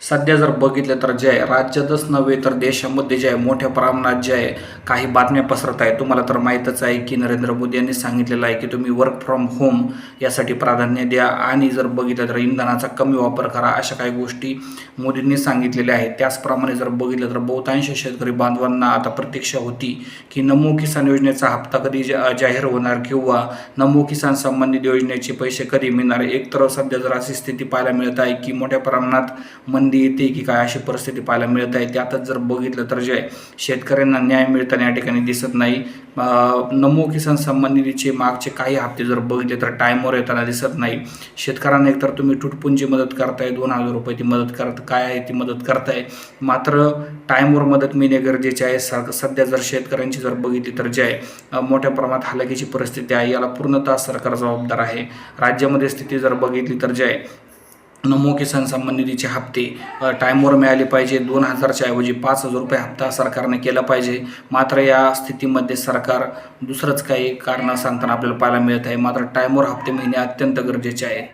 सध्या जर बघितलं तर जे आहे राज्यातच नव्हे तर देशामध्ये जे आहे मोठ्या प्रमाणात जे आहे काही बातम्या पसरत आहे. तुम्हाला तर माहीतच आहे की नरेंद्र मोदी यांनी सांगितलेलं आहे की तुम्ही वर्क फ्रॉम होम यासाठी प्राधान्य द्या आणि जर बघितलं तर इंधनाचा कमी वापर करा, अशा काही गोष्टी मोदींनी सांगितलेल्या आहेत. त्याचप्रमाणे जर बघितलं तर बहुतांश शेतकरी बांधवांना आता प्रतीक्षा होती की नमो किसान योजनेचा हप्ता कधी जाहीर होणार किंवा नमो किसान संबंधित योजनेचे पैसे कधी मिळणार. एकतर सध्या जर अशी स्थिती पाहायला मिळत आहे की मोठ्या प्रमाणात मंदी येते की काय अशी परिस्थिती पाहायला मिळत आहे. त्यातच जर बघितलं तर जे शेतकऱ्यांना न्याय मिळताना या ठिकाणी दिसत नाही. नमो किसान सन्मान निधीचे मागचे काही हप्ते जर बघितले तर टाईमवर येताना दिसत नाही. शेतकऱ्यांना एकतर तुम्ही तुटपुंजी मदत करताय, 2,000 रुपये ती मदत काय आहे ती मदत करताय, मात्र टाईमवर मदत मिळणे गरजेचे आहे. सध्या जर शेतकऱ्यांची जर बघितली तर जे आहे मोठ्या प्रमाणात हालाकीची परिस्थिती आहे. याला पूर्णतः सरकार जबाबदार आहे. राज्यामध्ये स्थिती जर बघितली तर जे आहे नमो किसान सन्मान निधीचे हप्ते टाईमवर मिळाले पाहिजे. 2,000च्या ऐवजी 5,000 रुपये हप्ता सरकारने केला पाहिजे. मात्र या स्थितीमध्ये सरकार दुसरंच काही कारण सांगताना आपल्याला पाहायला मिळत आहे. मात्र टाईमवर हप्ते मिळणे अत्यंत गरजेचे आहे.